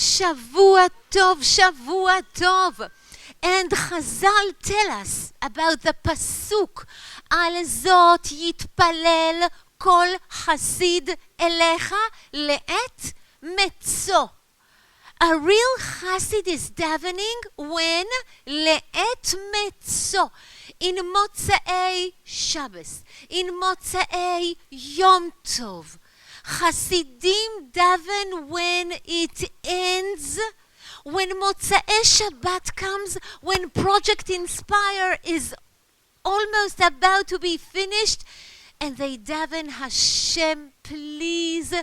Shavua Tov, Shavua Tov. And Chazal tell us about the pasuk, על זאת יתפלל כל חסיד אליך לעת מצוא. A real chassid is davening when לעת מצוא. In מוצאי Shabbos, in מוצאי יום טוב. Chassidim daven when it ends, when Motzei Shabbat comes, when Project Inspire is almost about to be finished, and they daven, Hashem, please,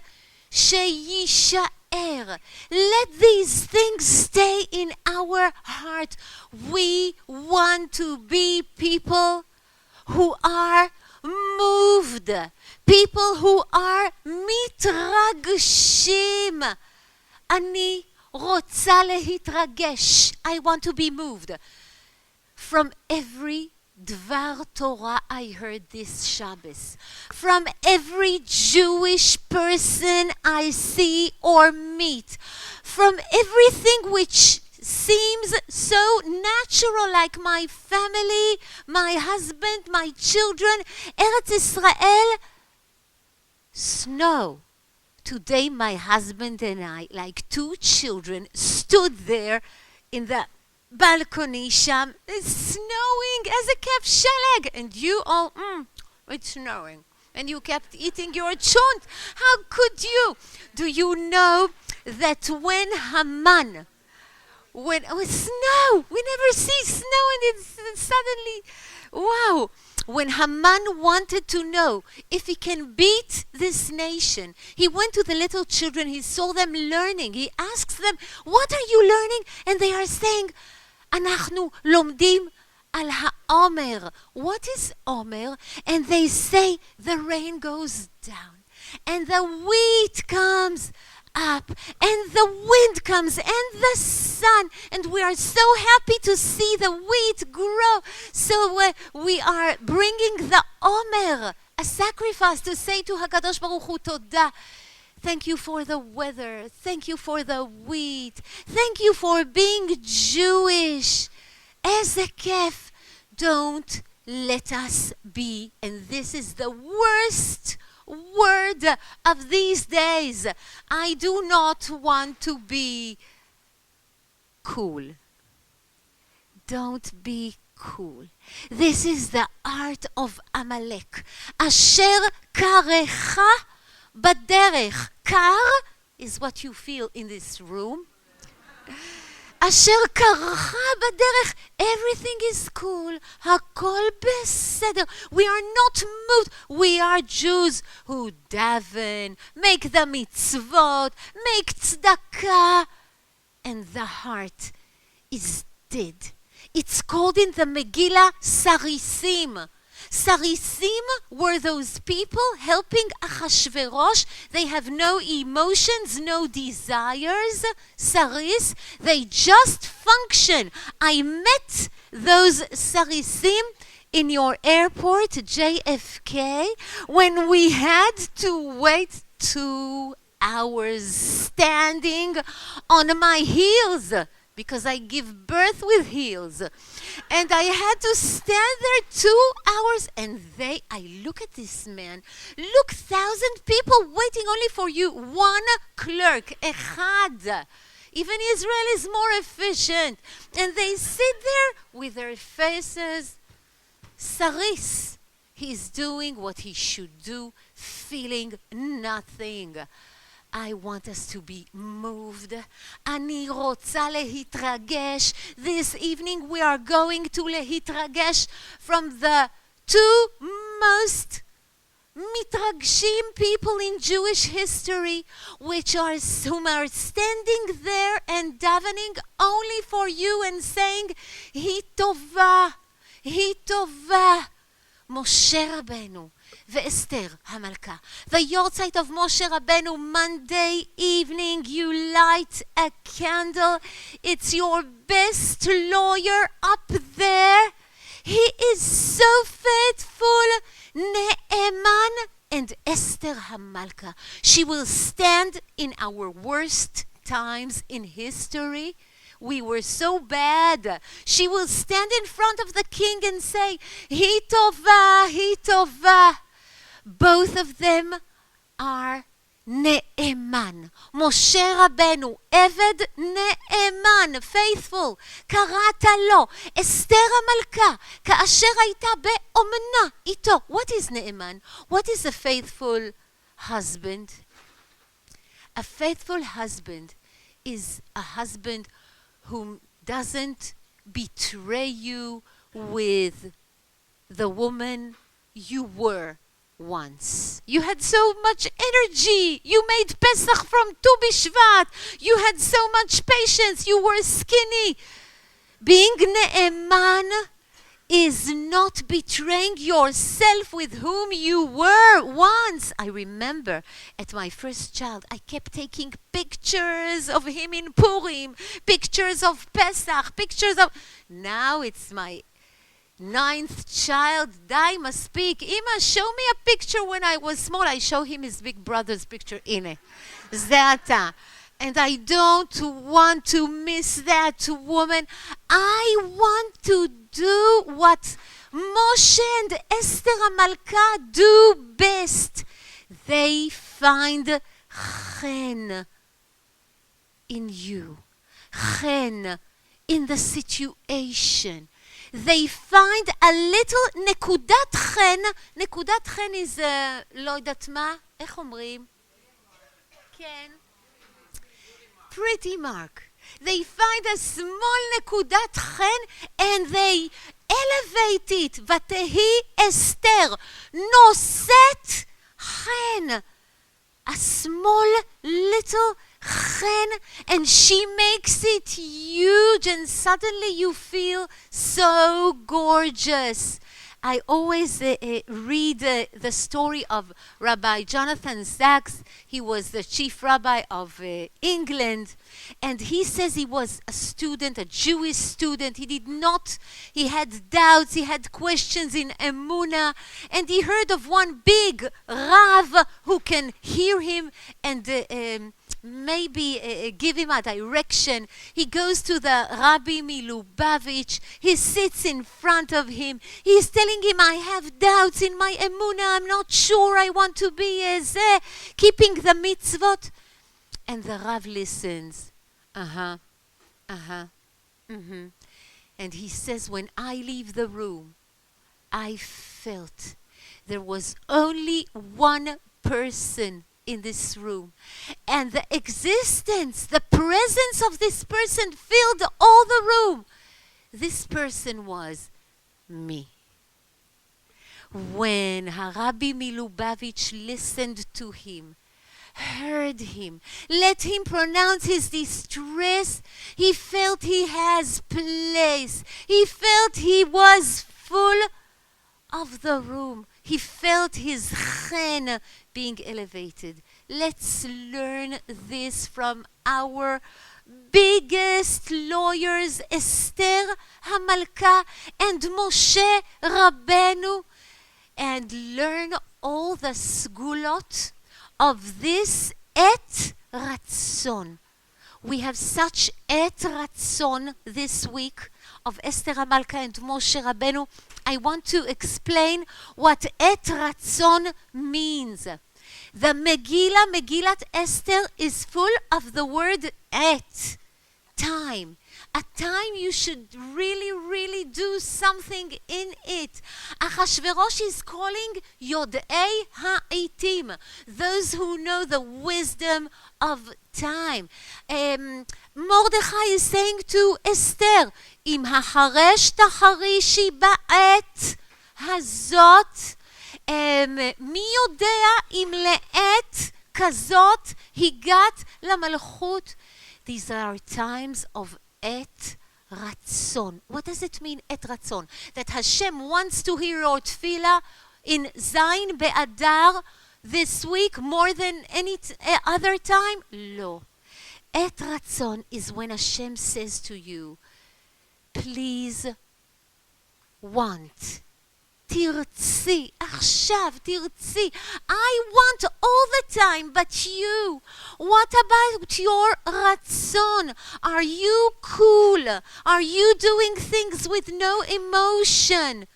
sheyishaer. Let these things stay in our heart. We want to be people who are moved, people who are מתרגשים. אני רוצה להתרגש. I want to be moved. From every Dvar Torah I heard this Shabbos, from every Jewish person I see or meet, from everything which seems so natural, like my family, my husband, my children, Eretz Israel, snow. Today my husband and I, like two children, stood there in the balcony sham. It's snowing as a kef sheleg, and you all, it's snowing. And you kept eating your chunt. How could you? Do you know that when Haman, when snow, we never see snow, and it's suddenly, wow. When Haman wanted to know if he can beat this nation, he went to the little children, he saw them learning. He asks them, what are you learning? And they are saying, אנחנו לומדים על העומר. What is עומר? And they say, the rain goes down, and the wheat comes up, and the wind comes, and the sun, and we are so happy to see the wheat grow. So we are bringing the Omer, a sacrifice to say to HaKadosh Baruch Hu Todah. Thank you for the weather. Thank you for the wheat. Thank you for being Jewish. Eze kef. Don't let us be, and this is the worst word of these days. I do not want to be cool. Don't be cool. This is the art of Amalek. Asher karecha baderech. Kar is what you feel in this room. Asher karecha baderech. Everything is cool. Hakol beseder. We are not moved. We are Jews who daven, make the mitzvot, make tzedakah, and the heart is dead. It's called in the Megillah Sarisim. Sarisim were those people helping Achashverosh. They have no emotions, no desires. Saris, they just function. I met those Sarisim in your airport, JFK, when we had to wait 2 hours standing on my heels, because I give birth with heels. And I had to stand there 2 hours, and I look at this man. Look, 1,000 people waiting only for you. One clerk, echad. Even Israel is more efficient. And they sit there with their faces. Saris. He's doing what he should do, feeling nothing. I want us to be moved. אני רוצה להתרגש. This evening we are going to להתרגש from the two most מתרגשים people in Jewish history, whom are standing there and davening only for you and saying, היא טובה, היא טובה. משה רבנו ואסתר המלכה. The yahrzeit of Moshe Rabbeinu, Monday evening, you light a candle. It's your best lawyer up there. He is so faithful. Ne'eman and Esther Hamalka. She will stand in our worst times in history, we were so bad. She will stand in front of the king and say, "Hi tova, hi tova." Both of them are נאמן. משה רבנו, עבד נאמן, faithful. קראת לו, אסתר המלכה, כאשר הייתה באומנה איתו. What is נאמן? What is a faithful husband? A faithful husband is a husband who doesn't betray you with the woman you were once. You had so much energy. You made Pesach from Tu B'Shvat. You had so much patience. You were skinny. Being ne'eman is not betraying yourself with whom you were once. I remember at my first child, I kept taking pictures of him in Purim, pictures of Pesach, pictures of... Now it's my 9th child. די מספיק. אמא, show me a picture when I was small. I show him his big brother's picture. הנה, זה אתה. And I don't want to miss that woman. I want to do what Moshe and Esther Amalka do best. They find chen in you. Chen in the situation. They find a little נקודת חן. נקודת חן is לא יודעת מה, איך אומרים? כן. Pretty mark. They find a small נקודת חן and they elevate it. ותהי אסתר נושאת חן. A small little chen, and she makes it huge, and suddenly you feel so gorgeous. I always read the story of Rabbi Jonathan Sachs. He was the chief rabbi of England, and he says he was a student, a Jewish student. He had doubts, he had questions in Emunah, and he heard of one big Rav who can hear him and maybe give him a direction. He goes to the Rabbi Milubavitch. He sits in front of him. He's telling him, I have doubts in my emunah. I'm not sure I want to be keeping the mitzvot. And the Rav listens. And he says, when I leave the room, I felt there was only one person in this room, and the existence, the presence of this person filled all the room. This person was me. When Rabbi Milubavitch listened to him, heard him, let him pronounce his distress, he felt he has place. He felt he was full of the room. He felt his chen being elevated. Let's learn this from our biggest lawyers, Esther Hamalka and Moshe Rabbeinu, and learn all the sgulot of this et ratzon. We have such et ratzon this week of Esther Hamalka and Moshe Rabbeinu. I want to explain what et ratzon means. The Megillat Esther, is full of the word et, time. A time you should really, really do something in it. Achashverosh is calling Yodei Ha'itim, those who know the wisdom of time. Mordechai is saying to Esther, Im hacharesh tacharishi ba'et hazot, מי יודע אם לעת כזאת הגעת למלכות. These are times of et ratzon. What does it mean, et ratzon? That Hashem wants to hear your tefillah in Zayin Be'adar this week more than any other time? No. Et ratzon is when Hashem says to you, please want, תרצי, עכשיו תרצי. I want all the time, but you. What about your רצון? Are you cool? Are you doing things with no emotion?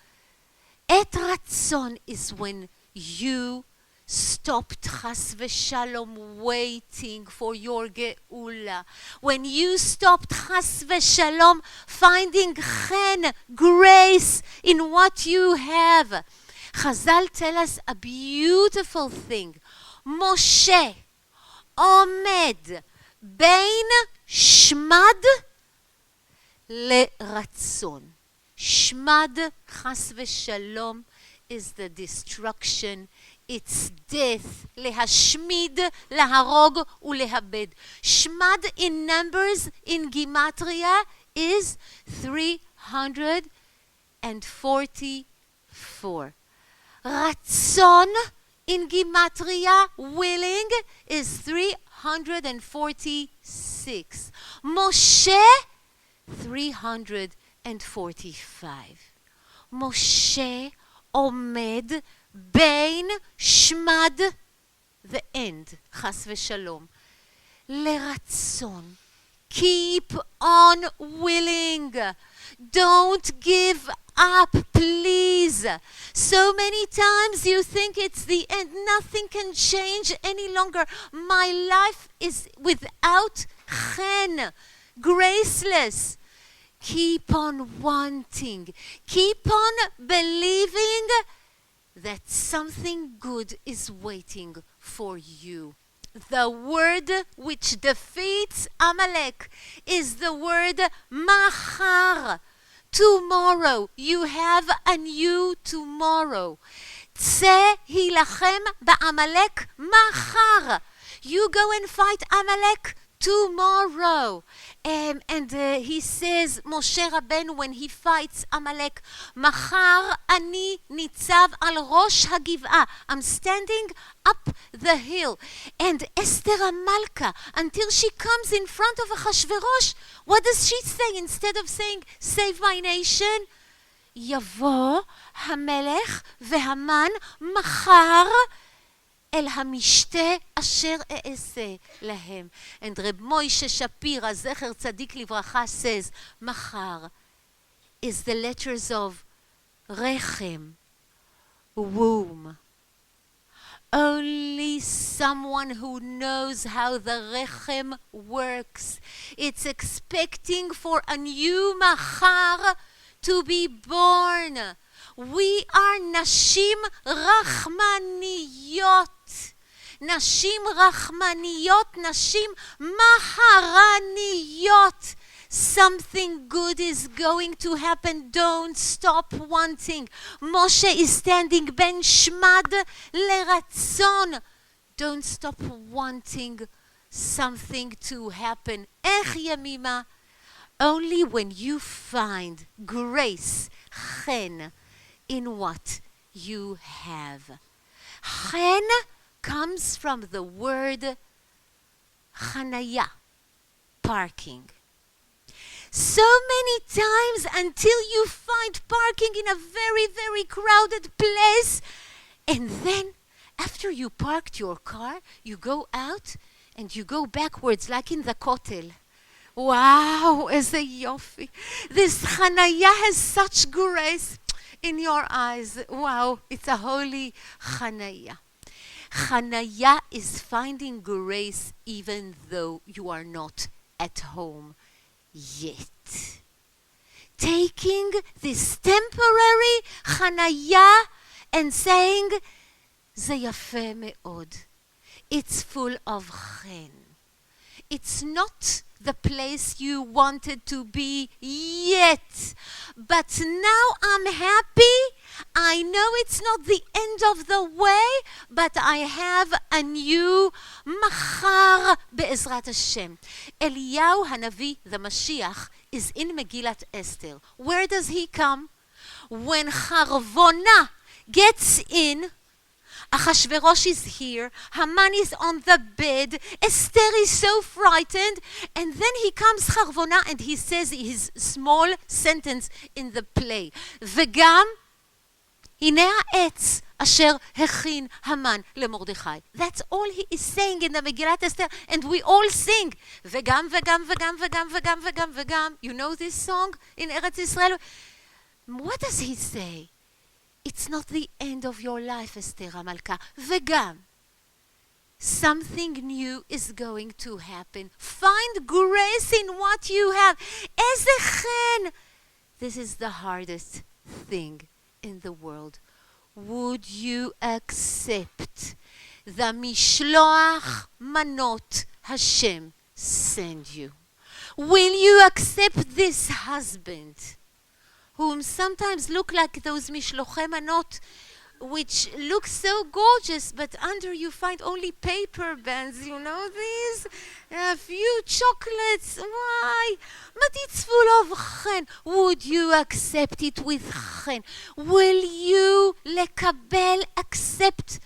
עת רצון is when you stopped חס ושלום waiting for your גאולה. When you stopped חס ושלום finding חן, grace in what you have. חז"ל tell us a beautiful thing. משה עומד בין שמד לרצון. שמד חס ושלום is the destruction. It's death. להשמיד, להרוג ולאבד. שמד in numbers in גימטריה is 344. רצון in גימטריה, willing, is 346. משה 345. משה עומד בין שמד, the end, חס ושלום, לרצון. Keep on willing. Don't give up, please. So many times you think it's the end. Nothing can change any longer. My life is without chen, graceless. Keep on wanting. Keep on believing that something good is waiting for you. The word which defeats Amalek is the word machar. Tomorrow. You have a new tomorrow. צא הילחם בעמלק מחר. You go and fight Amalek tomorrow. And he says, Moshe Rabbeinu, when he fights Amalek, מחר אני ניצב על ראש הגבעה. I'm standing up the hill. And Esther Amalka, until she comes in front of Achashverosh, what does she say? Instead of saying, save my nation, יבוא המלך והמן מחר אל המשתה אשר אעשה להם. And Reb Moshe Shapira, זכר צדיק לברכה, says, מחר is the letters of rechem, womb. Only someone who knows how the rechem works. It's expecting for a new מחר to be born. We are נשים רחמניות. נשים רחמניות, נשים מהרניות. Something good is going to happen. Don't stop wanting. Moshe is standing בין שמד לרצון. Don't stop wanting something to happen. איך ימימה? Only when you find grace, chen, in what you have. Chen comes from the word chanaya, parking. So many times until you find parking in a very, very crowded place, and then after you parked your car, you go out and you go backwards like in the kotel. Wow, איזה יופי. This chanaya has such grace in your eyes. Wow, it's a holy chanaya. Chanaya is finding grace even though you are not at home yet. Taking this temporary chanaya and saying, זה יפה מאוד. It's full of chen. It's not the place you wanted to be yet. But now I'm happy. I know it's not the end of the way, but I have a new מחר בעזרת השם. Eliyahu Hanavi, the Mashiach, is in Megillat Esther. Where does he come? When Charvona gets in, Achashverosh is here, Haman is on the bed, Esther is so frightened, and then he comes Charvona and he says his small sentence in the play. וגם הנה העץ אשר הכין המן למרדכי. That's all he is saying in the Megillat Esther, and we all sing. וגם, וגם, וגם, וגם, וגם, וגם, וגם. You know this song in Eretz Israel? What does he say? It's not the end of your life, אסתר המלכה. וגם, something new is going to happen. Find grace in what you have. איזה חן! This is the hardest thing in the world. Would you accept the משלוח מנות Hashem send you? Will you accept this husband whom sometimes look like those משלוחי מנות which look so gorgeous, but under you find only paper bands, you know these? A few chocolates, why? But it's full of chen. Would you accept it with chen? Will you lekabel, accept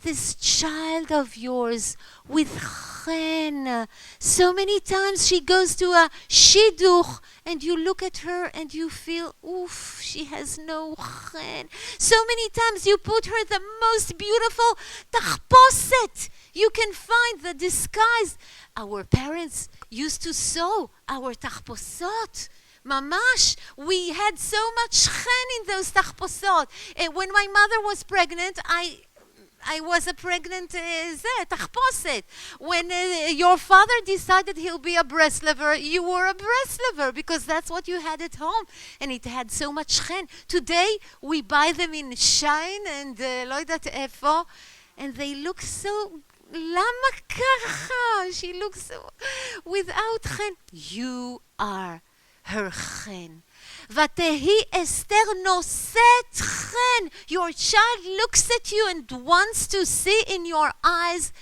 this child of yours with chen? So many times she goes to a shidduch and you look at her and you feel, oof, she has no chen. So many times you put her the most beautiful tachposet you can find, the disguise. Our parents used to sew our tachposot. Mamash, we had so much chen in those tachposot. When my mother was pregnant, I was a pregnant tachposet. When your father decided he'll be a Breslever, you were a Breslever because that's what you had at home. And it had so much chen. Today, we buy them in Shine and לא יודעת איפה, and they look so... למה ככה? She looks so... without chen. You are her chen. ותהי אסתר נושאת חן. Your child looks at you and wants to see in your eyes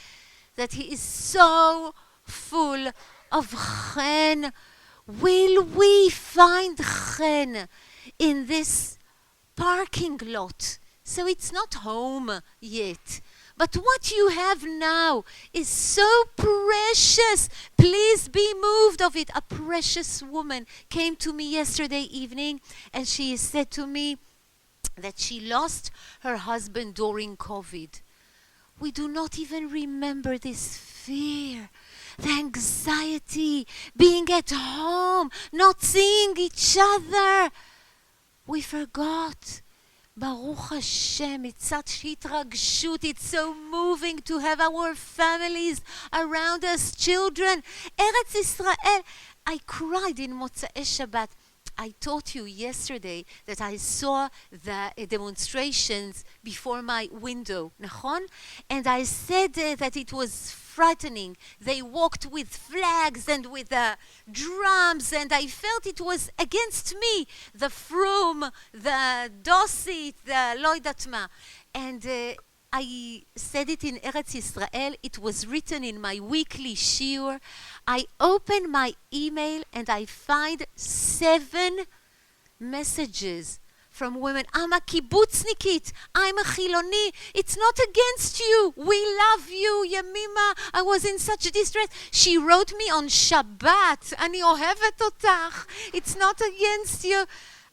that he is so full of chen. Will we find chen in this parking lot? So it's not home yet. But what you have now is so precious. Please be moved of it. A precious woman came to me yesterday evening and she said to me that she lost her husband during COVID. We do not even remember this fear, the anxiety, being at home, not seeing each other. We forgot. Baruch Hashem, it's such התרגשות, it's so moving to have our families around us, children. Eretz Israel. I cried in Motzei Shabbat. I taught you yesterday that I saw the demonstrations before my window, נכון? And I said that it was frightening. They walked with flags and with drums, and I felt it was against me, the frum, the dosit, the לא יודעת מה. And I said it in Eretz Israel. It was written in my weekly shiur. I open my email and I find 7 messages from women. I'm a kibbutznikit. I'm a chiloni. It's not against you. We love you, Yemima. I was in such distress. She wrote me on Shabbat. אני אוהבת אותך. It's not against you.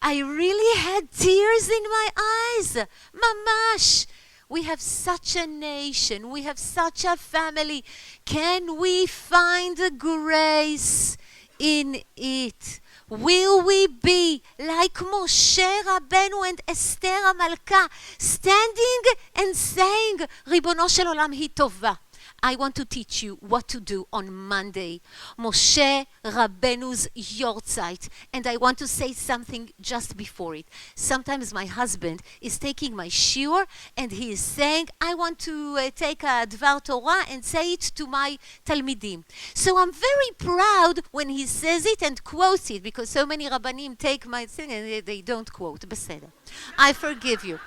I really had tears in my eyes. Mamash. We have such a nation. We have such a family. Can we find a grace in it? Will we be like Moshe Rabbeinu and Esther HaMalka, standing and saying, ריבונו של עולם היא טובה. I want to teach you what to do on Monday, Moshe Rabbeinu's Yortzeit, and I want to say something just before it. Sometimes my husband is taking my shiur and he is saying, I want to take a Dvar Torah and say it to my Talmidim. So I'm very proud when he says it and quotes it, because so many Rabbanim take my thing and they don't quote. בסדר. I forgive you.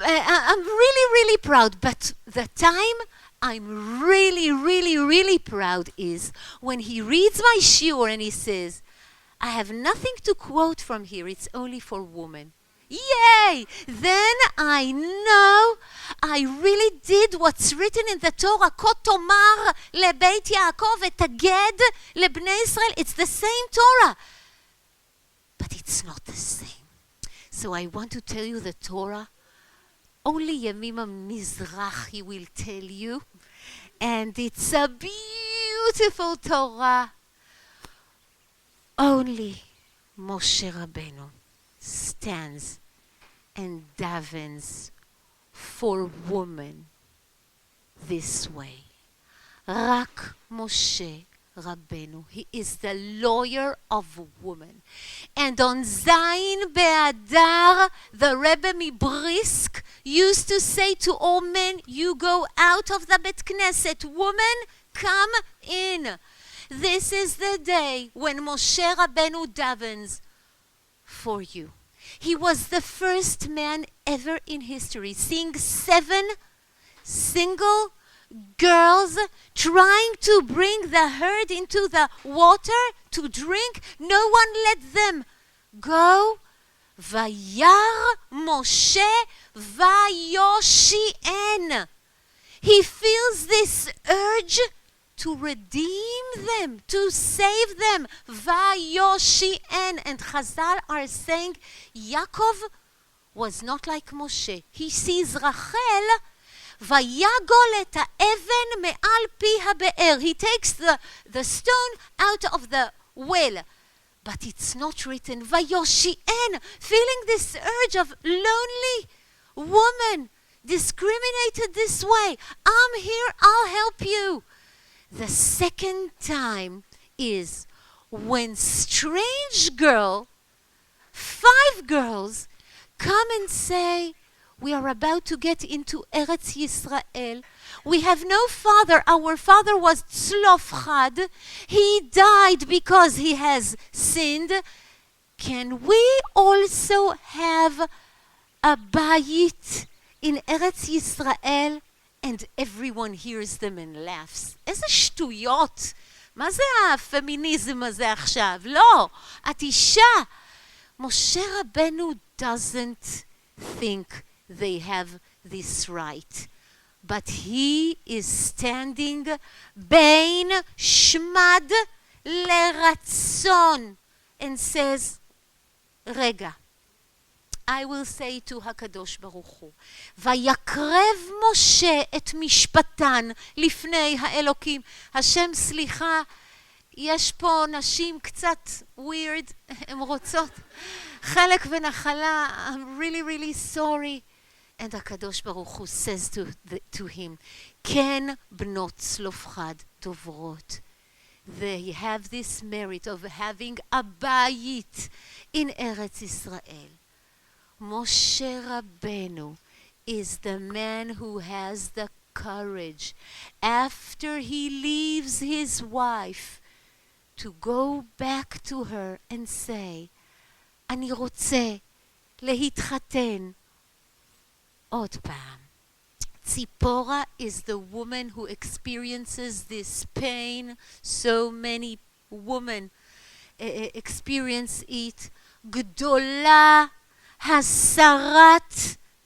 I'm really, really proud, but the time I'm really, really, really proud is when he reads my shiur and he says, I have nothing to quote from here, it's only for women. Yay! Then I know I really did what's written in the Torah. כה תאמר לבית יעקב ותגד לבני ישראל. It's the same Torah. But it's not the same. So I want to tell you the Torah only Yemima Mizrachi will tell you. And it's a beautiful Torah. Only Moshe Rabbeinu stands and davens for woman this way. Rak Moshe Rabbeinu. He is the lawyer of woman. And on Zayin Be'adar, the Rebbe Mibrisk used to say to all men, you go out of the Bet Knesset. Woman, come in. This is the day when Moshe Rabbeinu davens for you. He was the first man ever in history seeing 7 single girls trying to bring the herd into the water to drink. No one let them go. Vayar Moshe Vayoshi'en. He feels this urge to redeem them, to save them. Vayoshi'en. And Chazal are saying Yaakov was not like Moshe. He sees Rachel, ויגול את האבן מעל פי הבאר. He takes the stone out of the well. But it's not written, ויושיען, feeling this urge of lonely woman, discriminated this way. I'm here, I'll help you. The second time is when strange girl, 5 girls, come and say, we are about to get into Eretz Yisrael. We have no father. Our father was Tzlofchad. He died because he has sinned. Can we also have a bayit in Eretz Yisrael? And everyone hears them and laughs. איזה שטויות. מה זה הפמיניזם הזה עכשיו? לא, את אישה. משה רבנו doesn't think they have this right. But he is standing בין שמד לרצון and says, רגע, I will say to הקדוש ברוך הוא, ויקרב משה את משפטן לפני האלוקים. השם סליחה, יש פה נשים קצת weird, הן רוצות חלק ונחלה, I'm really really sorry. And הקדוש ברוך הוא says to him, כן בנות צלופחד דוברות. They have this merit of having a bayit in Eretz Israel. Moshe Rabbeinu is the man who has the courage after he leaves his wife to go back to her and say, אני רוצה להתחתן עוד פעם. Tzipora is the woman who experiences this pain. So many women experience it. גדולה הסרת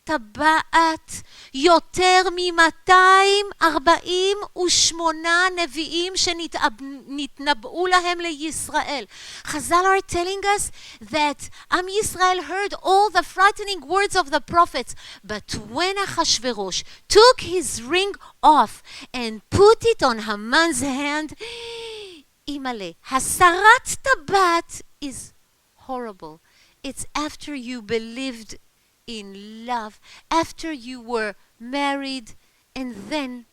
טבעת, יותר מ-248 נביאים שנתנבאו להם לישראל. Chazal are telling us that Am Yisrael heard all the frightening words of the prophets, but when Achashverosh took his ring off and put it on Haman's hand, Imale, הסרת טבעת is horrible. It's after you believed in love, after you were married, and then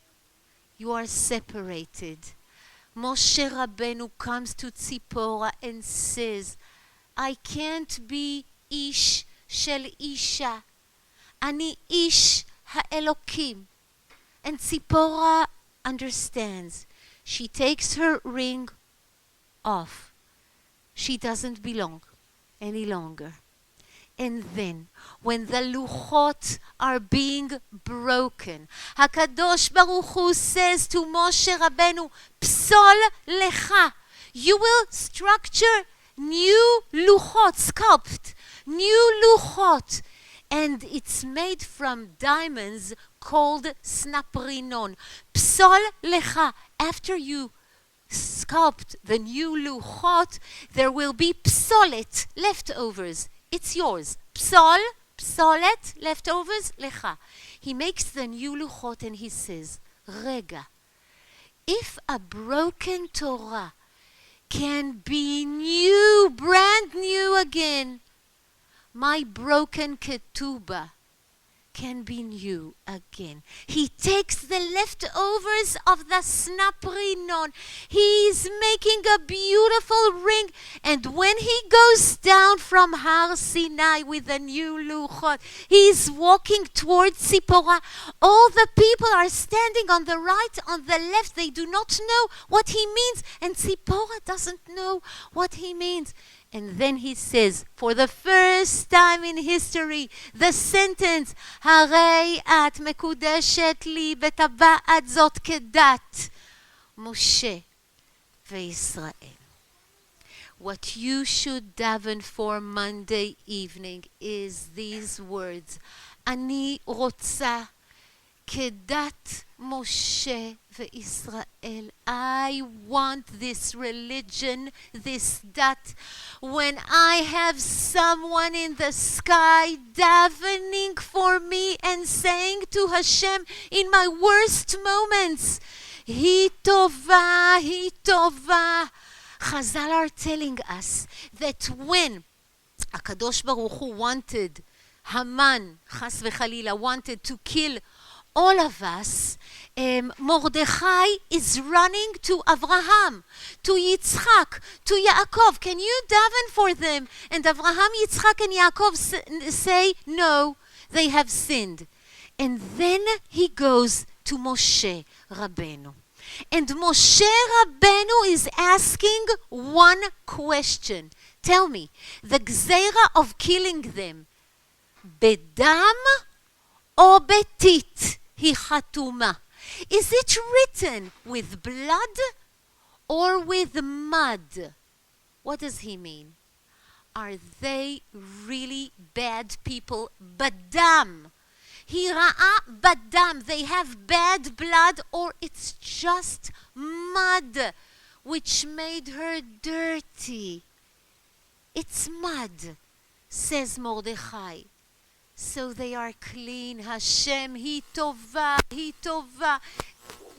you are separated. Moshe Rabbeinu comes to Tzipora and says, I can't be ish shel isha. Ani ish ha'elokim. And Tzipora understands. She takes her ring off. She doesn't belong any longer. And then, when the luchot are being broken, HaKadosh Baruch Hu says to Moshe Rabbeinu, Psol lecha. You will structure new luchot, sculpt, new luchot. And it's made from diamonds called snaprinon. Psol lecha. After you sculpt the new luchot, there will be psolet, leftovers. It's yours. Psol פסולת, leftovers, לך. He makes the new לוחות and he says, רגע, if a broken Torah can be new, brand new again, my broken ketubah can be new again. He takes the leftovers of the snaprinon. He's making a beautiful ring. And when he goes down from Har Sinai with the new luchot, he's walking towards Tzipora. All the people are standing on the right, on the left. They do not know what he means. And Tzipora doesn't know what he means. And then he says, for the first time in history, the sentence, הרי את מקודשת לי בטבעת זאת כדת משה וישראל. What you should daven for Monday evening is these words, אני רוצה כדת משה וישראל. I want this religion, this דת. When I have someone in the sky davening for me and saying to Hashem in my worst moments, היא טובה, היא טובה. Chazal are telling us that when HaKadosh Baruch Hu wanted, Haman, chas v'chalila, wanted to kill all of us, Mordechai is running to Avraham, to Yitzchak, to Yaakov. Can you daven for them? And Avraham, Yitzchak, and Yaakov say, no, they have sinned. And then he goes to Moshe Rabbeinu. And Moshe Rabbeinu is asking one question. Tell me, the gzeira of killing them, bedam or betit? היא חתומה. Is it written with blood or with mud? What does he mean? Are they really bad people? בדם. היא רעה בדם. They have bad blood, or it's just mud which made her dirty. It's mud, says Mordechai. So they are clean. Hashem, He tova, He tova.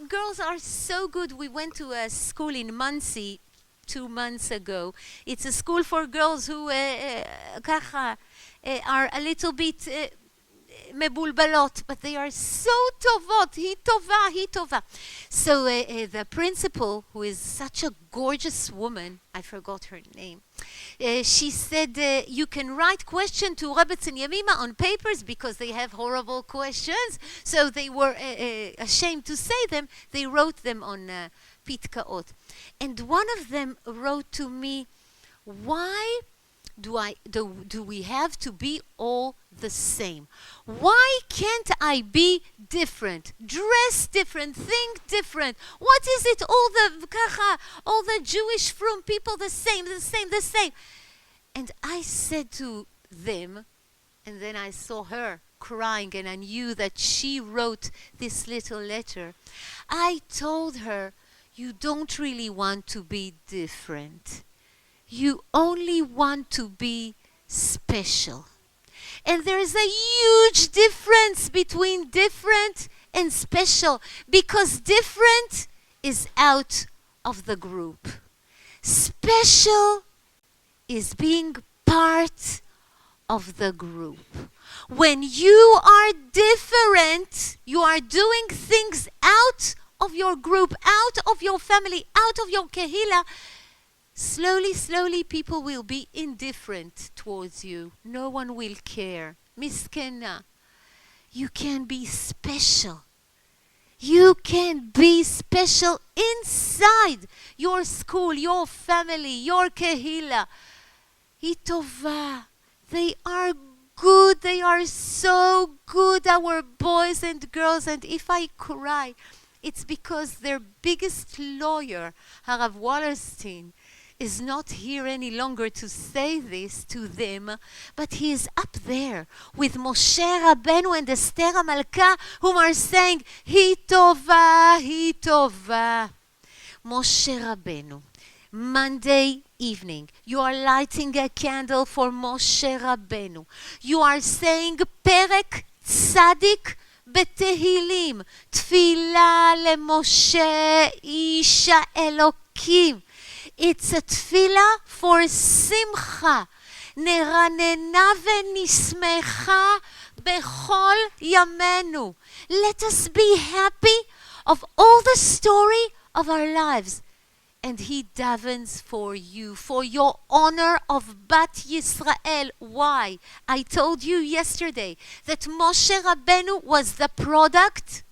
Girls are so good. We went to a school in Muncie 2 months ago. It's a school for girls who are a little bit מבולבלות, but they are so טובות. היא טובה, היא טובה. So the principal, who is such a gorgeous woman, I forgot her name, she said, you can write question to Rebetz and Yemima on papers because they have horrible questions. So they were ashamed to say them. They wrote them on pitkaot. And one of them wrote to me, why do we have to be all the same? Why can't I be different, dress different, think different? What is it, all the Jewish frum people the same? And I said to them, and then I saw her crying and I knew that she wrote this little letter. I told her, you don't really want to be different. You only want to be special. And there is a huge difference between different and special, because different is out of the group. Special is being part of the group. When you are different, you are doing things out of your group, out of your family, out of your kehila. Slowly, people will be indifferent towards you. No one will care. Miskena. You can be special. You can be special inside your school, your family, your kehila. Hitova. They are good. They are so good, our boys and girls. And if I cry, it's because their biggest lawyer, Harav Wallerstein, is not here any longer to say this to them, but he is up there with Moshe Rabbeinu and Esther HaMalka, whom are saying, Hi tova, Hi tova. Moshe Rabbeinu. Monday evening, you are lighting a candle for Moshe Rabbeinu. You are saying Perek Tzadik בתהילים, תפילה למשה איש האלוקים. It's a tefillah for simcha. נרננה ונשמחה בכל ימינו. Let us be happy of all the story of our lives. And he davens for you, for your honor of Bat Yisrael. Why? I told you yesterday that Moshe Rabbeinu was the product,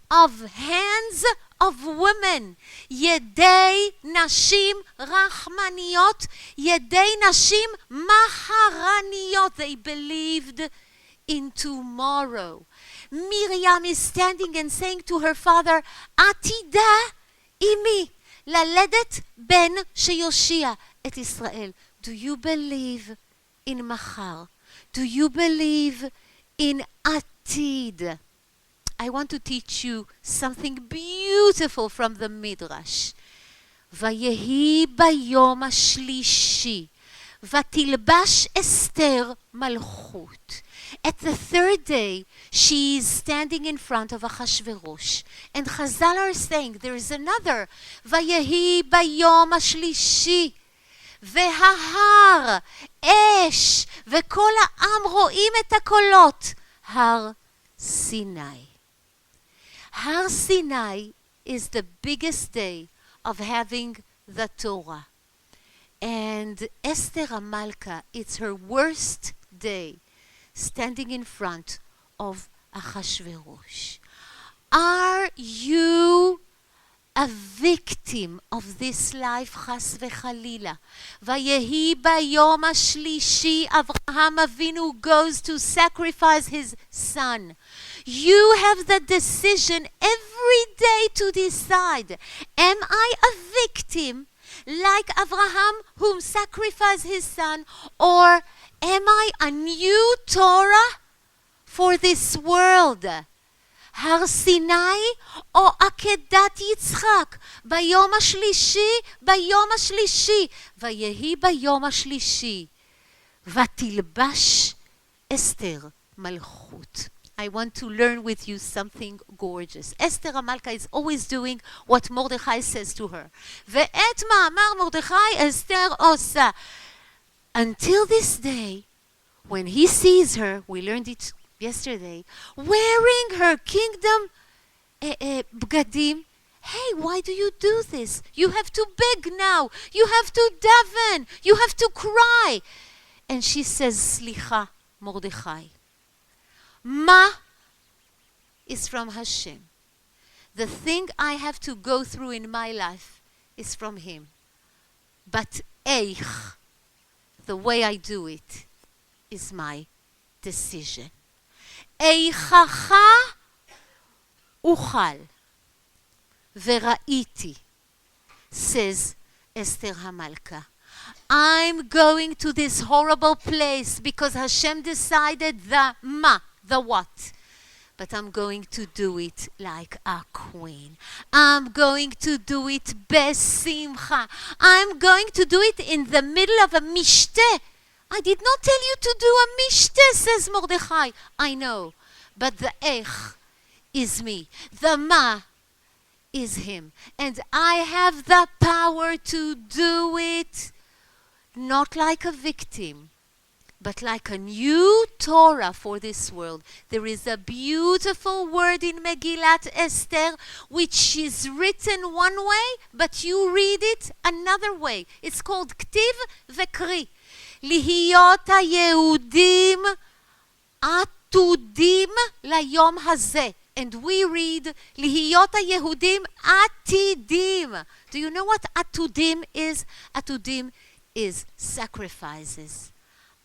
of hands of women. Yedei nashim rachmaniyot, yedei nashim maharaniyot. They believed in tomorrow. Miriam is standing and saying to her father, Atida imi. ללדת בן שיושיע את ישראל. Do you believe in מחר? Do you believe in עתיד? I want to teach you something beautiful from the Midrash. ויהי ביום השלישי, ותלבש אסתר מלכות. At the third day, she is standing in front of Achashverosh. And Chazal are saying, there is another. Vayehi bayom ashlishi. וההר, אש, וכל העם רואים את הקולות. הר סיני. Har Sinai is the biggest day of having the Torah. And Esther Amalka, it's her worst day, standing in front of Achashverosh. Are you a victim of this life, chas v'chalila? Vayehi bayom ashlishi, Avraham Avinu goes to sacrifice his son. You have the decision every day to decide, am I a victim like Avraham whom sacrificed his son, or am I a new Torah for this world? Har Sinai או עקדת יצחק? ביום השלישי, ויהי ביום השלישי, ותלבש אסתר מלכות. I want to learn with you something gorgeous. Esther Amalka is always doing what Mordechai says to her. ואת מאמר מרדכי אסתר עושה. Until this day, when he sees her, we learned it yesterday, wearing her kingdom bgadim. Hey, why do you do this? You have to beg now. You have to daven. You have to cry. And she says, Slicha, Mordechai. Ma is from Hashem. The thing I have to go through in my life is from him. But eich, the way I do it, is my decision. איכך אוכל וראיתי, says Esther Hamalka. I'm going to this horrible place because Hashem decided the what. But I'm going to do it like a queen. I'm going to do it besimcha. I'm going to do it in the middle of a mishteh. I did not tell you to do a mishteh, says Mordechai. I know, but the ech is me. The ma is him. And I have the power to do it not like a victim, but like a new Torah for this world. There is a beautiful word in Megillat Esther, which is written one way, but you read it another way. It's called Ktiv Vekri. להיות היהודים עתודים ליום הזה. And we read, להיות היהודים עתידים. Do you know what עתודים is? עתודים is sacrifices.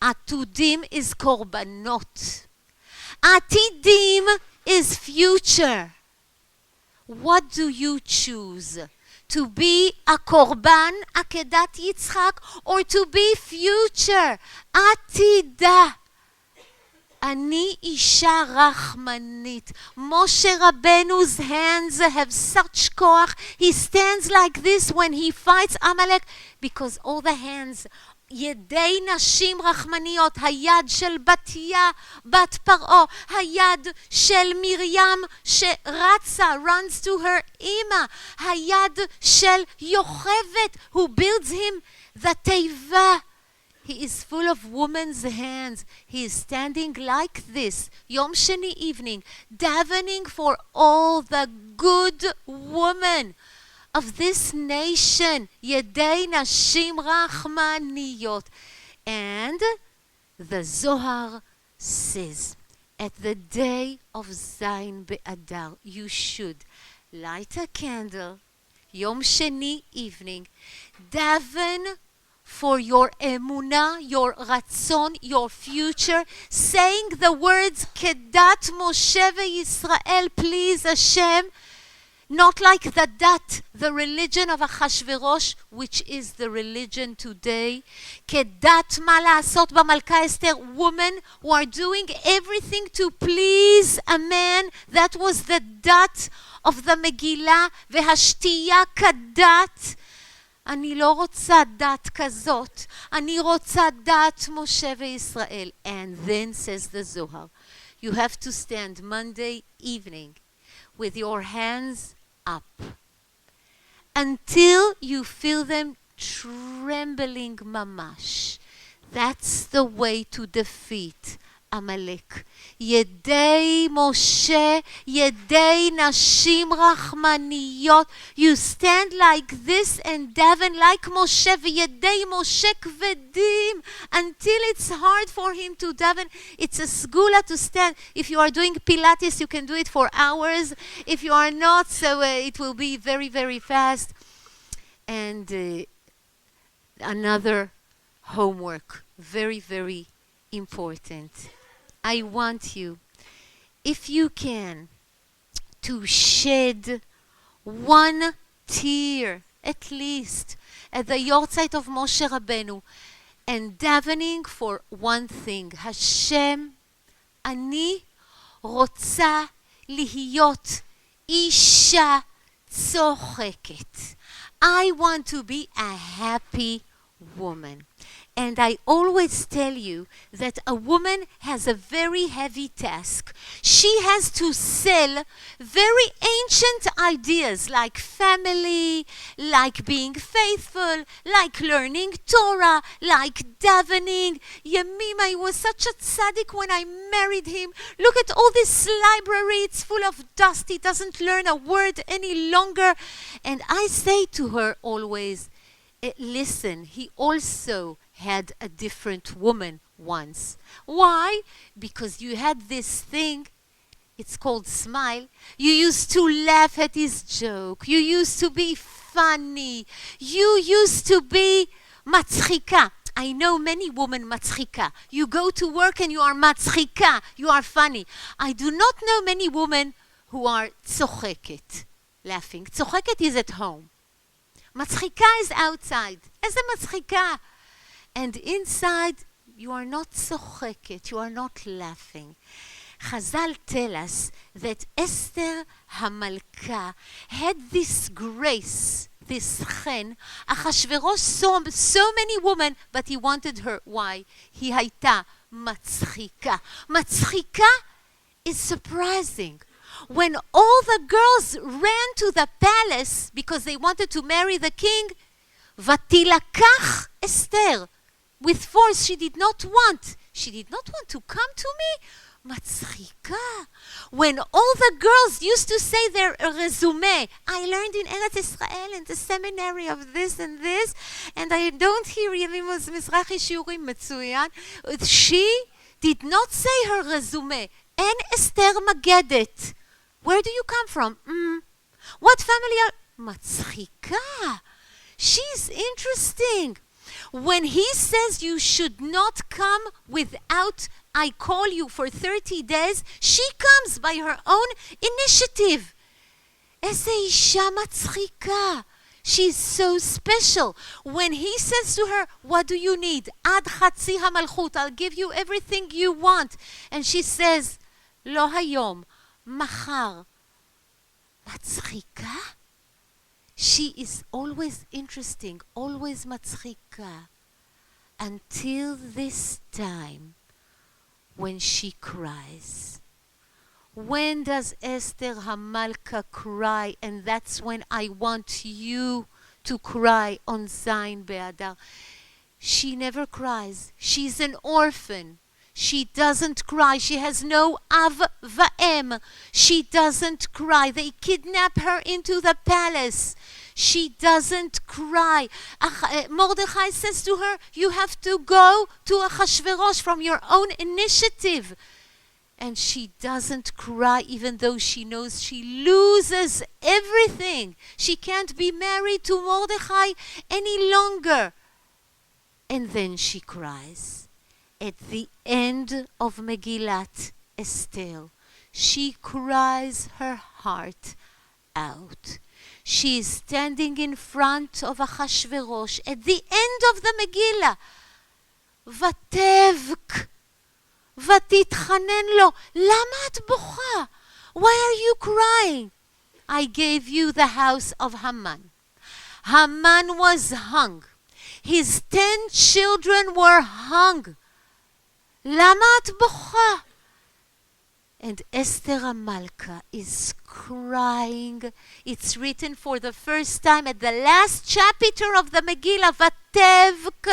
עתודים is קורבנות. עתידים is future. What do you choose? To be a korban, עקדת יצחק, or to be future, עתידה. אני אישה רחמנית. Moshe Rabbeinu's hands have such koach. He stands like this when he fights Amalek because all the hands, ידי נשים רחמניות, היד של בתיה, בת פרעה, היד של מרים שרצה, runs to her אימא, היד של יוכבד, who builds him the תיבה. He is full of woman's hands. He is standing like this, Yom Sheni evening, davening for all the good women of this nation, Yedei Nashim Rachmaniyot. And the Zohar says, at the day of Zayin Be'adar, you should light a candle, Yom Sheni evening, daven for your emunah, your ratzon, your future, saying the words, Kedat Moshe veYisrael, please Hashem, not like the dat, the religion of Achashverosh, which is the religion today. Kedat ma la'asot b'malka Esther, women who are doing everything to please a man. That was the dat of the Megillah, v'hashtiya kadat. אני לא רוצה דת כזאת, אני רוצה דת משה וישראל. And then says the Zohar, you have to stand Monday evening with your hands up until you feel them trembling mamash. That's the way to defeat Amalek. ידי משה, ידי נשים רחמניות. You stand like this and daven like Moshe, וידי משה כבדים, until it's hard for him to daven. It's a sgula to stand. If you are doing Pilates, you can do it for hours. If you are not, so it will be very, very fast. And another homework, very, very important. I want you, if you can, to shed one tear, at least, at the Yortzeit of Moshe Rabbeinu, and davening for one thing. Hashem, אני רוצה להיות אישה צוחקת. I want to be a happy woman. And I always tell you that a woman has a very heavy task. She has to sell very ancient ideas like family, like being faithful, like learning Torah, like davening. Yemima, he was such a tzaddik when I married him. Look at all this library. It's full of dust. He doesn't learn a word any longer. And I say to her always, listen, he also had a different woman once. Why? Because you had this thing, it's called smile. You used to laugh at his joke. You used to be funny. You used to be matzchika. I know many women matzchika. You go to work and you are matzchika. You are funny. I do not know many women who are tzocheket, laughing. Tzocheket is at home. Matzchika is outside. איזה מצחיקה. And inside, you are not tzocheket, you are not laughing. Chazal tell us that Esther Hamalka had this grace, this chen. Achashverosh saw so many women, but he wanted her. Why? היא הייתה מצחיקה. מצחיקה is surprising. When all the girls ran to the palace because they wanted to marry the king, ותילקח Esther. With force, she did not want. She did not want to come to me. Matzchika. When all the girls used to say their resume, I learned in Eretz Israel in the seminary of this and this, and I don't hear Yemima's Mizrachi shiurim מצוין. She did not say her resume. En Esther Magedet. Where do you come from? What family are... Matzchika. She's interesting. When he says you should not come without I call you for 30 days, she comes by her own initiative. איזה אישה מצחיקה. She's so special. When he says to her, what do you need? Ad chatzi hamalchut, I'll give you everything you want. And she says, לא היום, מחר. מצחיקה? She is always interesting, always מצחיקה. Until this time when she cries. When does Esther Hamalka cry? And that's when I want you to cry on Zayin Be'adar. She never cries. She's an orphan. She doesn't cry. She has no av va'em. She doesn't cry. They kidnap her into the palace. She doesn't cry. Mordechai says to her, you have to go to Achashverosh from your own initiative. And she doesn't cry even though she knows she loses everything. She can't be married to Mordechai any longer. And then she cries. At the end of Megillat Esther, she cries her heart out. She is standing in front of Achashverosh at the end of the Megillah. ותבק ותתחנן לו, למה את בוכה? Why are you crying? I gave you the house of Haman. Haman was hung. His 10 children were hung. למה את בוכה? And Esther Hamalka is crying. It's written for the first time at the last chapter of the Megillah. ותבק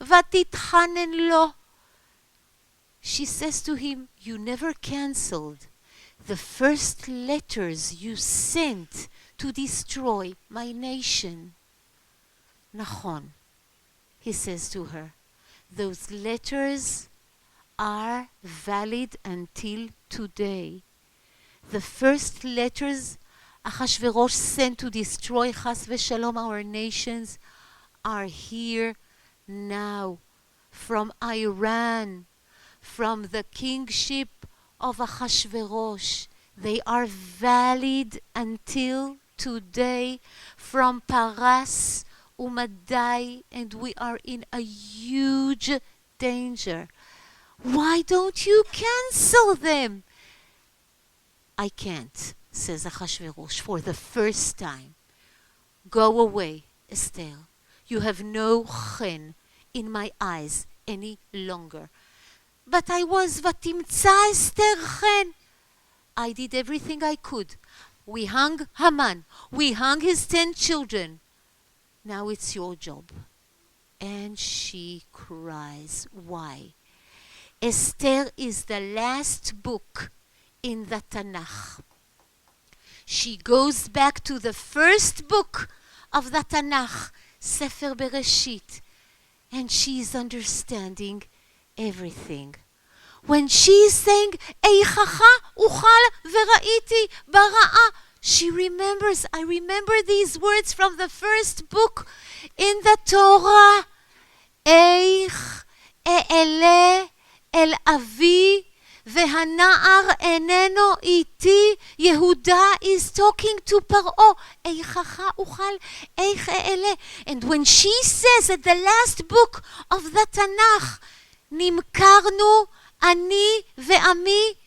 ותתחנן לו. She says to him, you never cancelled the first letters you sent to destroy my nation. Nachon, he says to her, those letters are valid until today. The first letters Achashverosh sent to destroy Chas v'Shalom our nations are here now from Iran, from the kingship of Achashverosh. They are valid until today from Paras Umadai, and we are in a huge danger. Why don't you cancel them? I can't, says Achashverosh for the first time. Go away, Esther. You have no chen in my eyes any longer. But I was vatimtza Esther chen. I did everything I could. We hung Haman. We hung his 10 children. Now it's your job. And she cries. Why? Esther is the last book in the Tanakh. She goes back to the first book of the Tanakh, Sefer Bereshit, and she is understanding everything. When she is saying, Eichacha uchal v'ra'iti bara'a, she remembers, I remember these words from the first book in the Torah. Eich e'ele el avi והנער איננו איתי. Yehuda is talking to Paro. Eichacha uchal eich e'ele. And when she says at the last book of the Tanakh, נמכרנו אני ועמי,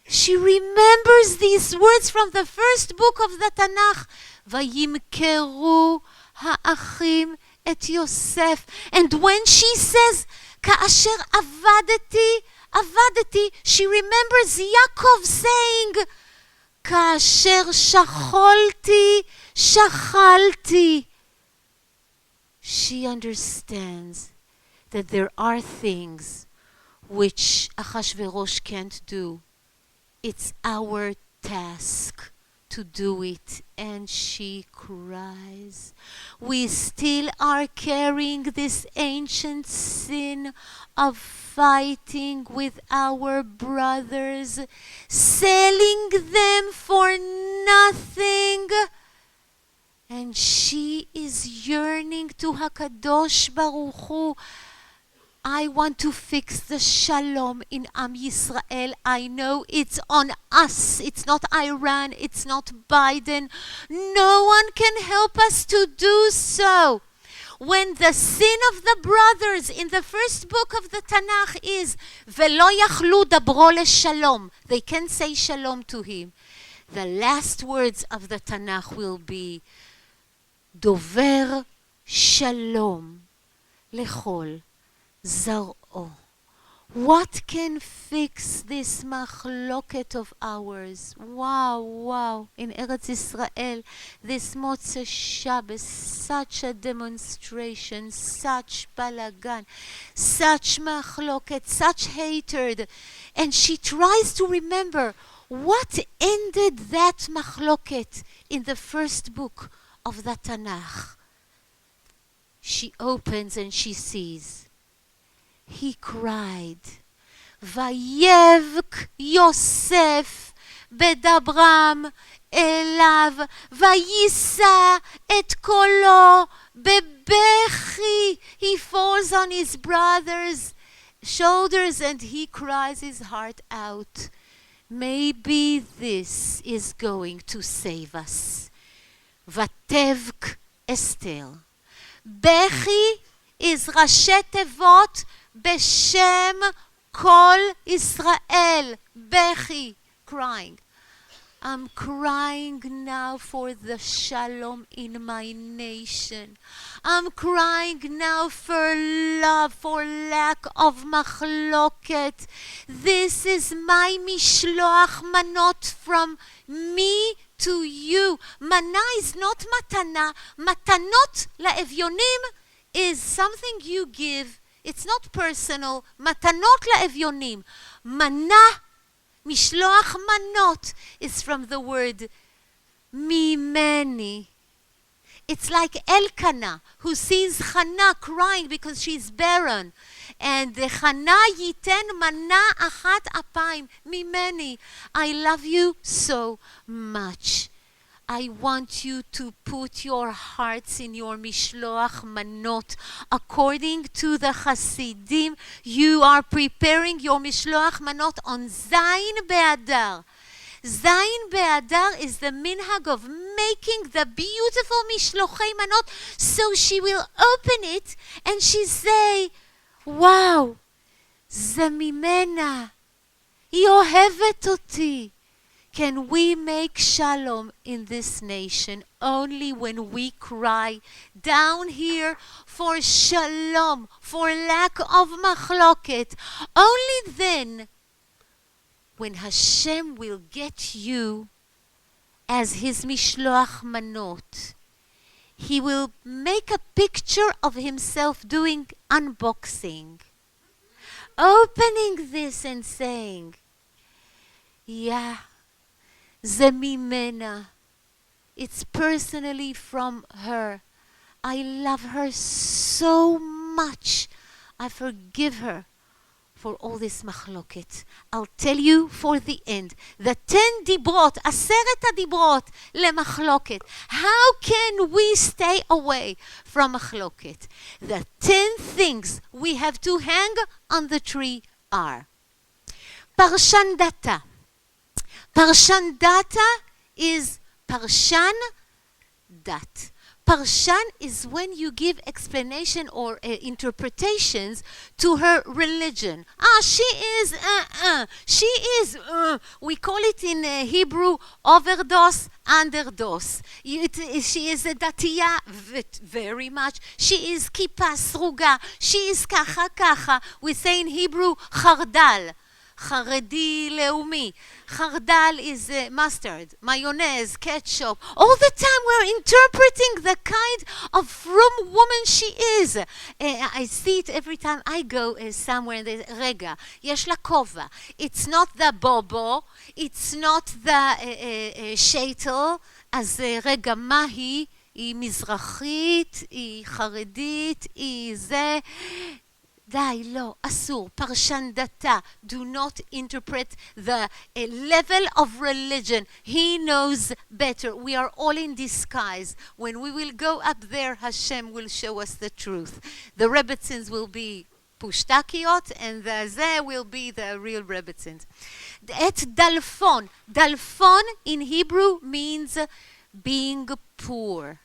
she remembers these words from the first book of the Tanakh. וימכרו האחים את יוסף. And when she says, כאשר עבדתי, she remembers Yaakov saying, כאשר שכלתי. She understands that there are things which Achashverosh can't do. It's our task to do it, and she cries. We still are carrying this ancient sin of fighting with our brothers, selling them for nothing. And she is yearning to HaKadosh Baruch Hu. I want to fix the shalom in Am Yisrael. I know it's on us. It's not Iran. It's not Biden. No one can help us to do so. When the sin of the brothers in the first book of the Tanakh is Velo yachlu dabro leshalom, they can say shalom to him. The last words of the Tanakh will be Dover shalom lechol zar'o. What can fix this machloket of ours? Wow. In Eretz Israel, this Motzei Shabbos, such a demonstration, such balagan, such machloket, such hatred. And she tries to remember what ended that machloket in the first book of the Tanakh. She opens and she sees. He cried, ויבק יוסף בדברם אליו, ויישא את קולו בבכי. He falls on his brother's shoulders and he cries his heart out. Maybe this is going to save us. ותבק אסתר. בכי is ראשי תיבות בשם כל ישראל. בכי, crying. I'm crying now for the shalom in my nation. I'm crying now for love, for lack of machloket. This is my mishloach manot from me to you. Mana is not matana. Matanot laevyonim is something you give. It's not personal. Matanot laevyonim. Mana, mishloach manot, is from the word mimeni. It's like Elkanah, who sees Hannah crying because she's barren. And Hannah yiten mana achat apayim mimeni. I love you so much. I want you to put your hearts in your mishloach manot. According to the Hasidim, you are preparing your mishloach manot on Zayin Be'adar. Zayin Be'adar is the minhag of making the beautiful mishlochei manot, so she will open it and she say, wow, זה ממנה, היא אוהבת אותי. Can we make shalom in this nation only when we cry down here for shalom, for lack of machloket? Only then, when Hashem will get you as his mishloach manot, he will make a picture of himself doing unboxing, opening this and saying, yeah, זה ממנה. It's personally from her. I love her so much. I forgive her for all this machloket. I'll tell you for the end. The 10 דיברות, 10 הדיברות למחלוקת. How can we stay away from machloket? The 10 things we have to hang on the tree are Parshan Data. Parshan Data is Parshan Dat. Parshan is when you give explanation or interpretations to her religion. She is, we call it in Hebrew, overdose, underdose. She is a datiya, very much. She is kippah, sruga. She is kacha. We say in Hebrew, chardal. חרדי לאומי. חרדל is mustard, mayonnaise, ketchup. All the time we're interpreting the kind of frum woman she is. I see it every time I go somewhere and they say, רגע, יש לה כובע. It's not the bobo, it's not the שייטל. אז רגע, מה היא? היא מזרחית, היא חרדית, היא זה... די, לא, אסור, פרשן דתה. Do not interpret the level of religion. He knows better. We are all in disguise. When we will go up there, Hashem will show us the truth. The Rebbetzins will be פושטקיות, and זה will be the real rebbitzins. את דלפון. דלפון in Hebrew means being poor.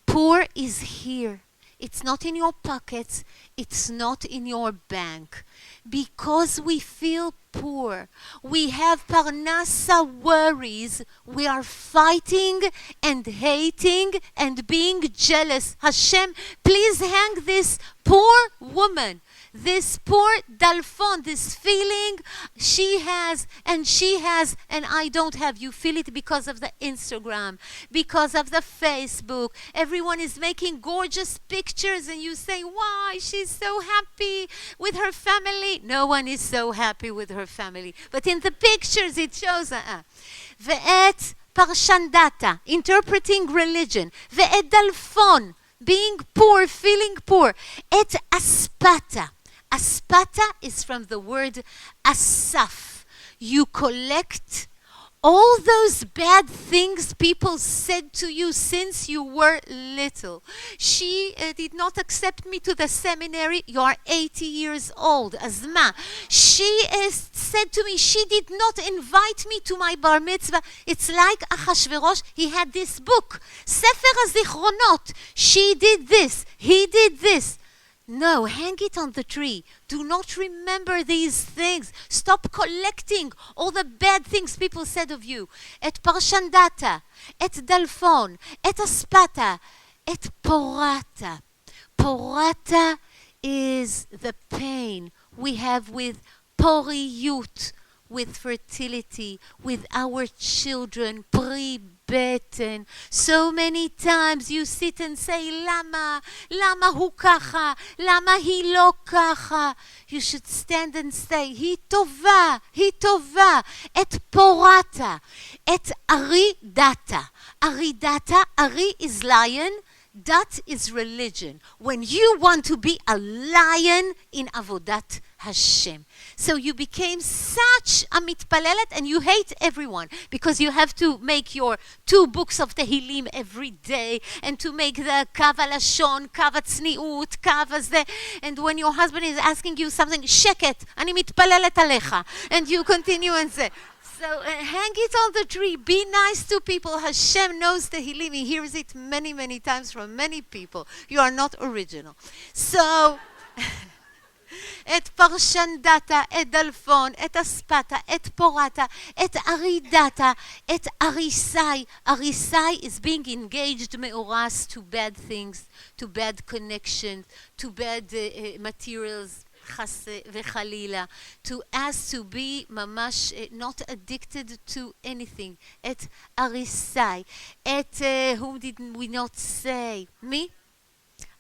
Poor is here. It's not in your pockets. It's not in your bank. Because we feel poor, we have parnasa worries, we are fighting and hating and being jealous. Hashem, please hang this poor woman, this poor Dalfon, this feeling she has and I don't have. You feel it because of the Instagram, because of the Facebook. Everyone is making gorgeous pictures and you say, why? She's so happy with her family. No one is so happy with her family. But in the pictures it shows. ואת פרשנדתה, interpreting religion. ואת דלפון, being poor, feeling poor. את אספתה. Aspata is from the word asaf. You collect all those bad things people said to you since you were little. She did not accept me to the seminary. You are 80 years old. Azma. She said to me, she did not invite me to my bar mitzvah. It's like Achashverosh. He had this book, Sefer HaZichronot. She did this. He did this. No, hang it on the tree. Do not remember these things. Stop collecting all the bad things people said of you. Et parshandata, et dalfon, et aspata, et porata. Porata is the pain we have with poriyut, with fertility, with our children, pri-beten. So many times you sit and say, lama hu kacha, lama hi lo kacha. You should stand and say, hi tova, et porata, et aridata. Aridata, ari is lion, dat is religion. When you want to be a lion in avodat Hashem. So you became such a mitpalelet and you hate everyone because you have to make your 2 books of Tehillim every day and to make the kav halashon, kav hatzniut, kav hazeh. And when your husband is asking you something, sheket, ani mitpalelet alecha. And you continue and say, so hang it on the tree. Be nice to people. Hashem knows Tehillim. He hears it many, many times from many people. You are not original. So... את פרשנדתה, את דלפון, את אספתה, את פורתה, את ארידתה, את אריסאי. אריסאי is being engaged מאורס to bad things, to bad connections, to bad materials, חס וחלילה, to us to be ממש not addicted to anything. את אריסאי, את whom did we not say? Me?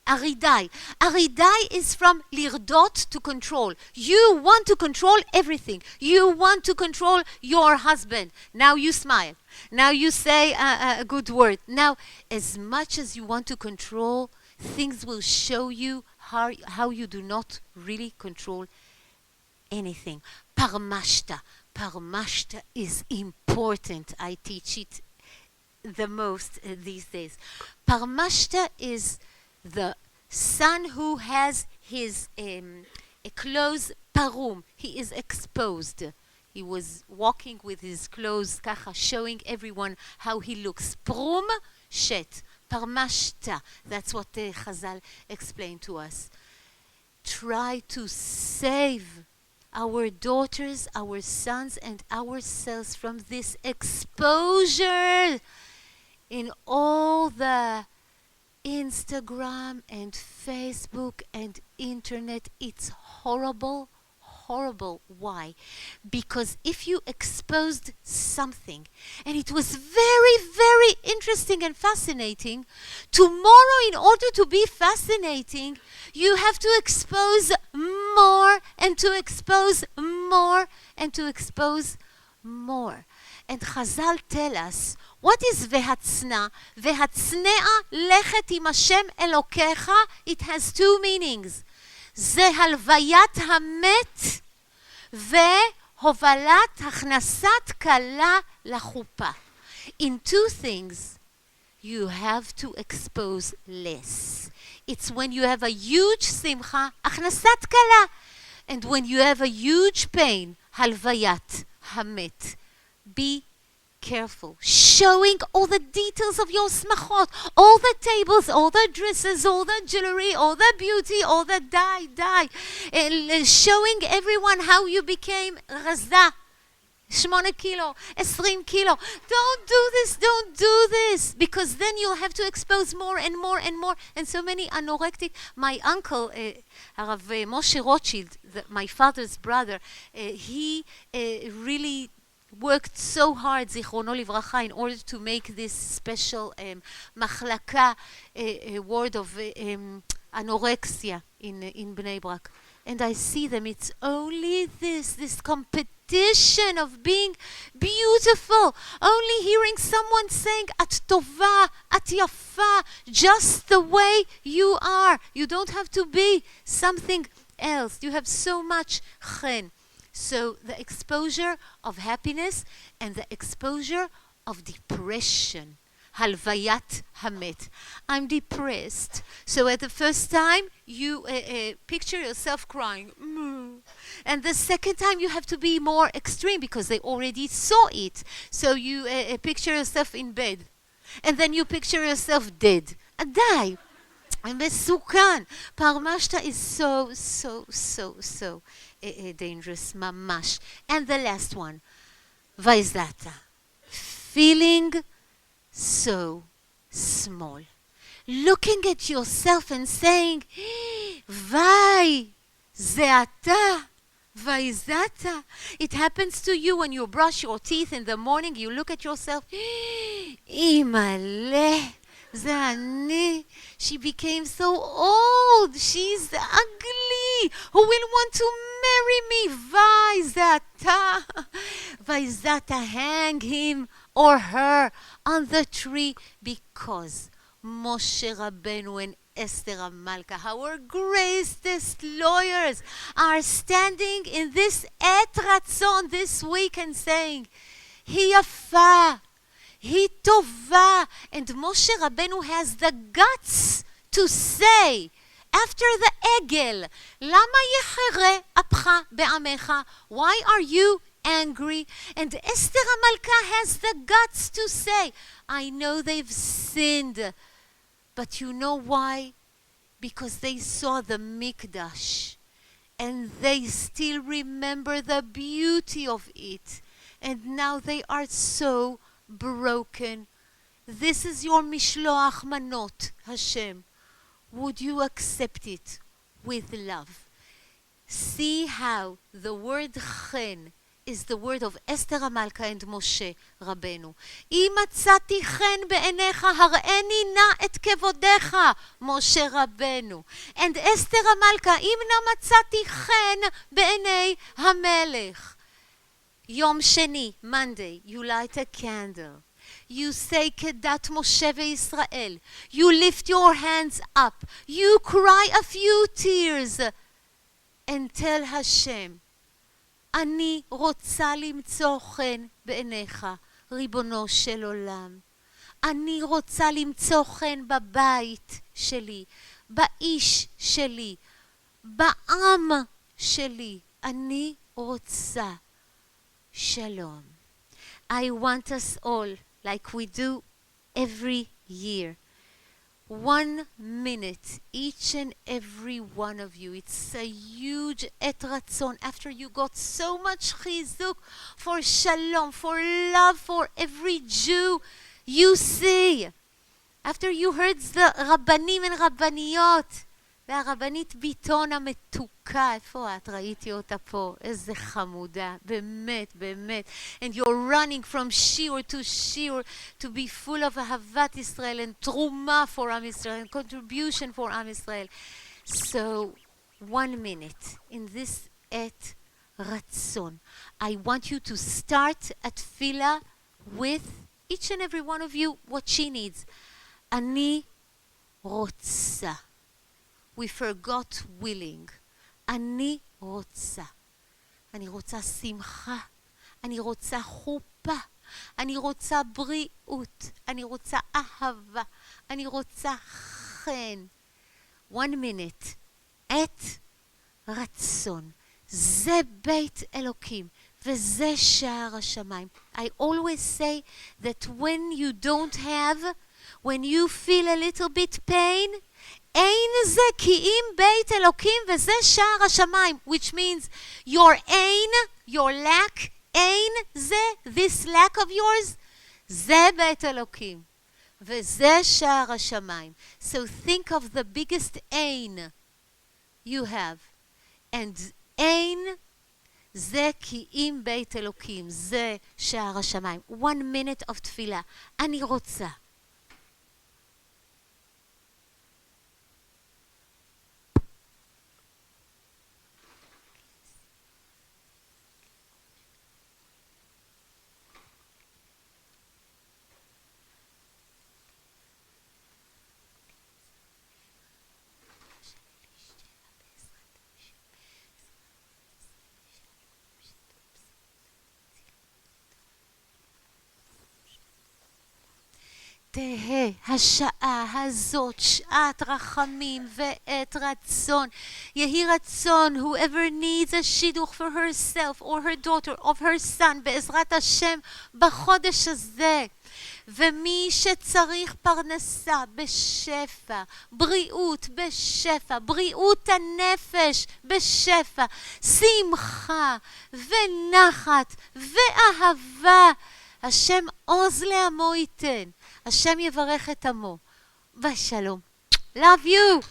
Aridai. Aridai is from lirdot, to control. You want to control everything. You want to control your husband. Now you smile. Now you say a good word. Now, as much as you want to control, things will show you how you do not really control anything. Parmashta. Parmashta is important. I teach it the most these days. Parmashta is the son who has his clothes parum. He is exposed. He was walking with his clothes kacha, showing everyone how he looks. Prum shet. Parmashta. That's what Chazal explained to us. Try to save our daughters, our sons, and ourselves from this exposure in all the Instagram and Facebook and internet. It's horrible, horrible. Why? Because if you exposed something and it was very, very interesting and fascinating, tomorrow in order to be fascinating, you have to expose more and to expose more and to expose more. And Chazal tell us, what is vehatzna? Vehatznea lechet im Hashem Elokecha. It has 2 meanings. זה הלוויית המת והובלת הכנסת כלה לחופה. In 2 things, you have to expose less. It's when you have a huge simcha, הכנסת kala. And when you have a huge pain, halvayat hamet. Be careful. Showing all the details of your smachot, all the tables, all the dresses, all the jewelry, all the beauty, all the dye. Showing everyone how you became raza. 8 kilo, 20 kilo. Don't do this. Because then you'll have to expose more and more and more. And so many anorectic. My uncle, Harav Moshe Rothschild, my father's brother, he really worked so hard, zichrono livracha, in order to make this special machlaka ward of anorexia in Bnei Brak. And I see them, it's only this competition of being beautiful. Only hearing someone saying, at tova, at yafa, just the way you are. You don't have to be something else. You have so much chen. So the exposure of happiness and the exposure of depression. Halvayat hamet. I'm depressed. So at the first time, you picture yourself crying. And the second time, you have to be more extreme because they already saw it. So you picture yourself in bed. And then you picture yourself dead. Die. מסוכן. Parmashta is so dangerous. Mamash. And the last one. Vaizata. Feeling so small. Looking at yourself and saying, Vai, ze ata, vaizata. It happens to you when you brush your teeth in the morning, you look at yourself, Imale, ze ani. She became so old. She's ugly. Who will want to marry me? Vaizata. Vaizata, hang him or her on the tree, because Moshe Rabbeinu and Esther Amalka, our greatest lawyers, are standing in this Et Ratzon this week and saying, Hi yafa, Hi tova. And Moshe Rabbeinu has the guts to say, after the Egel, Lama yechere apcha be'amecha? Why are you angry? And Esther Amalka has the guts to say, I know they've sinned, but you know why? Because they saw the Mikdash and they still remember the beauty of it, and now they are so broken. This is your mishloach manot, Hashem. Would you accept it with love? See how the word chen is the word of Esther Amalka and Moshe Rabbeinu. אם מצאתי חן בעיניך, הראני נא את כבודיך, משה רבנו. And Esther Amalka, אם נא מצאתי חן בעיני המלך. יום שני, Monday, you light a candle. You say כדת משה וישראל. You lift your hands up. You cry a few tears and tell Hashem, אני רוצה למצוא חן בעיניך, ריבונו של עולם. אני רוצה למצוא חן בבית שלי, באיש שלי, בעם שלי. אני רוצה שלום. I want us all, like we do every year, 1 minute, each and every one of you. It's a huge et ratzon. After you got so much chizuk for shalom, for love for every Jew you see. After you heard the rabbanim and rabbaniyot, והרבנית ביטון המתוקה, איפה את? ראיתי אותה פה, איזה חמודה, באמת, באמת. And you're running from shiur to shiur to be full of אהבת ישראל and תרומה for עם ישראל and contribution for עם ישראל. So, 1 minute in this et ratzon. I want you to start at tefillah with each and every one of you what she needs. אני רוצה. We forgot willing. אני רוצה. אני רוצה שמחה. אני רוצה חופה. אני רוצה בריאות, אני רוצה אהבה, אני רוצה חן. 1 minute. את רצון. זה בית אלוקים, וזה שער השמיים. I always say that when you don't have, when you feel a little bit pain, אין זה כי אם בית אלוקים וזה שער השמיים, which means your אין, your lack, אין זה, this lack of yours, זה בית אלוקים, וזה שער השמיים. So think of the biggest אין you have, and אין זה כי אם בית אלוקים, זה שער השמיים. 1 minute of תפילה. אני רוצה. תהה השעה הזאת שעת רחמים ועת רצון. יהי רצון, whoever needs a שידוך for herself or her daughter of her son, בעזרת השם בחודש הזה. ומי שצריך פרנסה בשפע, בריאות בשפע, בריאות הנפש בשפע, שמחה ונחת ואהבה, השם עוז לעמו ייתן. השם יברך את עמו. בשלום. Love you.